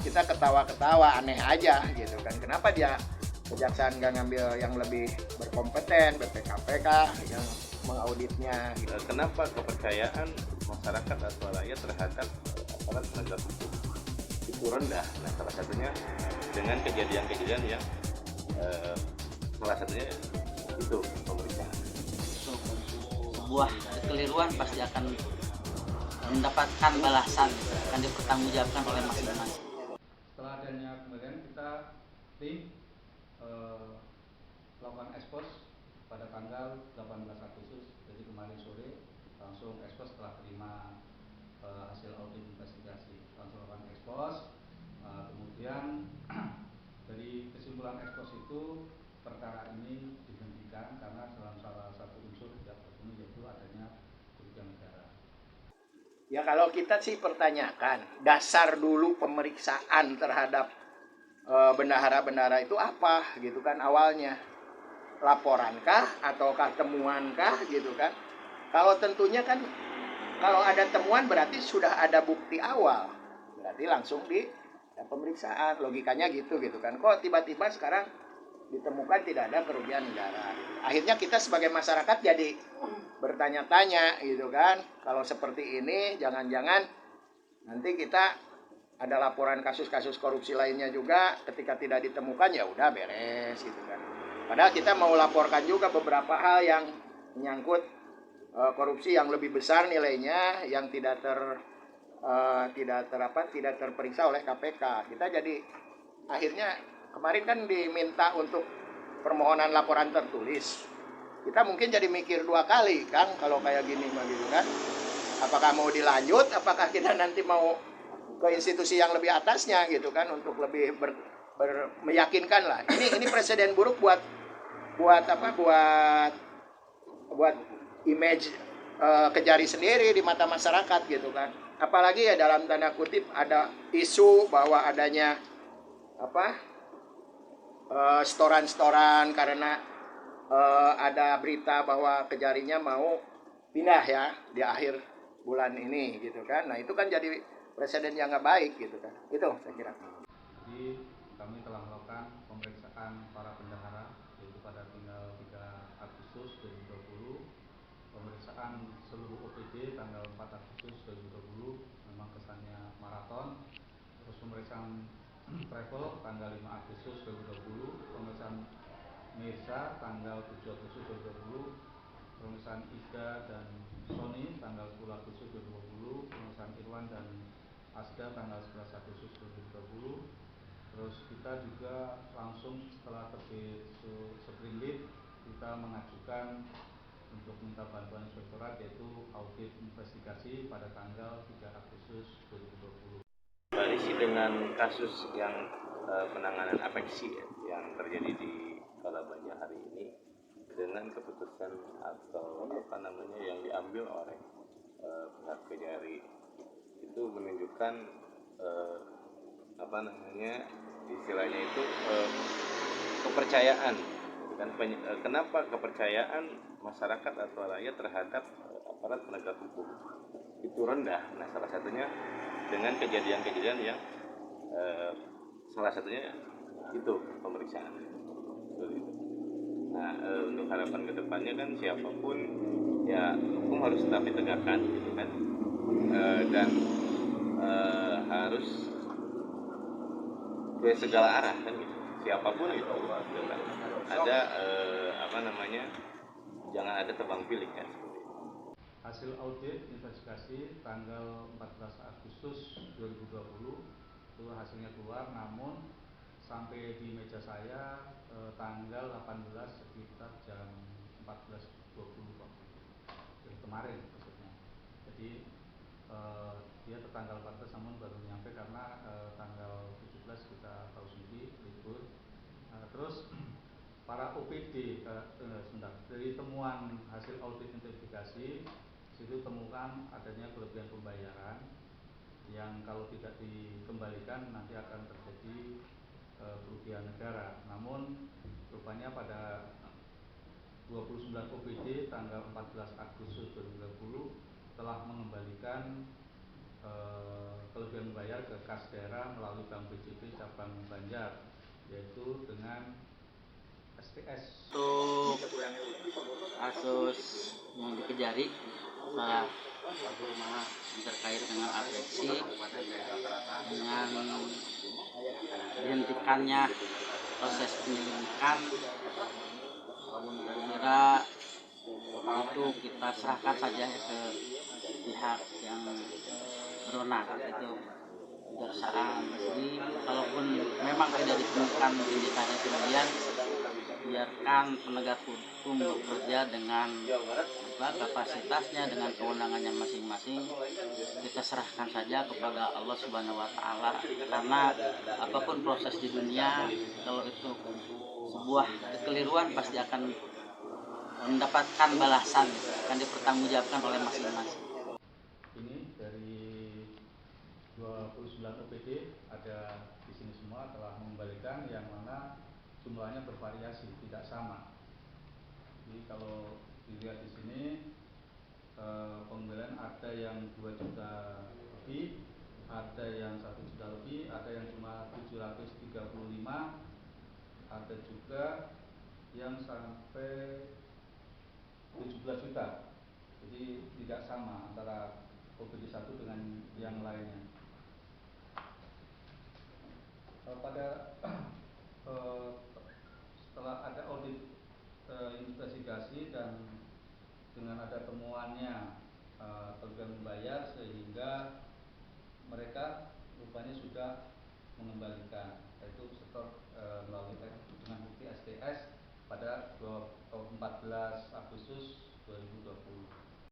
kita ketawa-ketawa, aneh aja gitu kan. Kenapa dia kejaksaan nggak ngambil yang lebih berkompeten, BPKPK yang mengauditnya gitu. Kenapa kepercayaan masyarakat atau rakyat terhadap aparat penegak hukum itu rendah? Nah, salah satunya dengan kejadian-kejadian yang salah satunya itu pemeriksaan. Sebuah kekeliruan pasti akan mendapatkan balasan, akan dipertanggungjawabkan oleh masing-masing. Setelah adanya kemarin kita tim melakukan ekspos pada tanggal 18 Agustus, jadi kemarin sore langsung ekspos setelah terima hasil audit investigasi, langsung lakukan ekspos. Kemudian dari kesimpulan ekspos itu perkara ini dihentikan karena dalam salah satu unsur tidak terpenuhi, yaitu adanya kerugian negara. Ya kalau kita sih pertanyakan dasar dulu pemeriksaan terhadap bendahara-bendahara itu apa gitu kan awalnya, laporankah ataukah temuankah gitu kan. Kalau tentunya kan kalau ada temuan berarti sudah ada bukti awal, berarti langsung di pemeriksaan, logikanya gitu kan. Kok tiba-tiba sekarang ditemukan tidak ada kerugian negara, akhirnya kita sebagai masyarakat jadi bertanya-tanya gitu kan. Kalau seperti ini jangan-jangan nanti kita ada laporan kasus-kasus korupsi lainnya juga, ketika tidak ditemukan ya udah beres gitu kan. Padahal kita mau laporkan juga beberapa hal yang menyangkut korupsi yang lebih besar nilainya, yang tidak terperiksa oleh KPK. Kita jadi akhirnya kemarin kan diminta untuk permohonan laporan tertulis. Kita mungkin jadi mikir dua kali, Kang, kalau kayak gini gitu kan. Apakah mau dilanjut, apakah kita nanti mau ke institusi yang lebih atasnya gitu kan, untuk lebih meyakinkan lah. Ini presiden buruk buat image Kejari sendiri di mata masyarakat gitu kan. Apalagi ya dalam tanda kutip ada isu bahwa adanya setoran-setoran karena ada berita bahwa Kejarinya mau pindah ya di akhir bulan ini gitu kan. Nah itu kan jadi presiden yang nggak baik gitu kan. Itu saya kira. Jadi kami telah melakukan pemeriksaan para bendahara, yaitu pada tanggal 3 Agustus 2020, pemeriksaan seluruh OPD tanggal 4 Agustus 2020, memang kesannya maraton. Terus pemeriksaan travel tanggal 5 Agustus 2020, pemeriksaan Mirza tanggal 7 Agustus 2020, pemeriksaan Ida dan Sony tanggal 10 Agustus 2020, pemeriksaan Irwan dan Asda tanggal 11 Agustus 2020. Terus kita juga langsung setelah terbit seprindik, kita mengajukan untuk minta bantuan inspektorat, yaitu audit investigasi pada tanggal 3 Agustus 2020. Berisi dengan kasus yang penanganan apeksi ya, yang terjadi di Kalabaja hari ini, dengan keputusan atau yang diambil oleh pihak Kejari, itu menunjukkan istilahnya itu kepercayaan kan. Kenapa kepercayaan masyarakat atau rakyat terhadap aparat penegak hukum itu rendah? Nah, salah satunya dengan kejadian-kejadian yang salah satunya itu pemeriksaan. Nah, untuk harapan kedepannya kan siapapun ya hukum harus tetap ditegakkan gitu kan, dan harus ke segala arah kan gitu. Siapapun itu kan. Ada jangan ada tebang pilih kan. Hasil audit investigasi tanggal 14 Agustus 2020 itu hasilnya keluar, namun sampai di meja saya tanggal 18 sekitar jam 14.20 jadi kemarin maksudnya. Jadi dia tertanggal 14 namun baru nyampe karena tanggal 17 kita tahu sendiri libur. Terus para OPD dari temuan hasil audit investigasi situ temukan adanya kelebihan pembayaran yang kalau tidak dikembalikan nanti akan terjadi kerugian negara. Namun rupanya pada 29 OPD tanggal 14 Agustus 2020 telah mengembalikan kelebihan bayar ke kas daerah melalui Bank BJB cabang Banjar, yaitu dengan STS. Untuk kasus yang dikejari salah satu rumah yang terkait dengan afeksi dengan dihentikannya proses penyelidikan, kira itu kita serahkan saja ke pihak yang berwenang, itu kejaksaan. Jadi kalaupun memang tidak ditemukan indikasi, kemudian biarkan penegak hukum bekerja dengan kapasitasnya, dengan kewenangannya masing-masing. Kita serahkan saja kepada Allah Subhanahu wa Ta'ala, karena apapun proses di dunia, kalau itu sebuah kekeliruan pasti akan mendapatkan balasan, akan dipertanggungjawabkan oleh masing-masing. Ini dari 29 OPD ada di sini semua telah mengembalikan, yang mana jumlahnya bervariasi, tidak sama. Jadi kalau dilihat di sini, pengembalian ada yang 2 juta lebih, ada yang 1 juta lebih, ada yang cuma 735, ada juga yang sampai 17 juta. Jadi tidak sama antara OPD 1 dengan yang lainnya. Pada setelah ada audit investigasi dan dengan ada temuannya kelebihan membayar, sehingga mereka rupanya sudah mengembalikan, yaitu setor melalui dengan bukti STS pada 14 April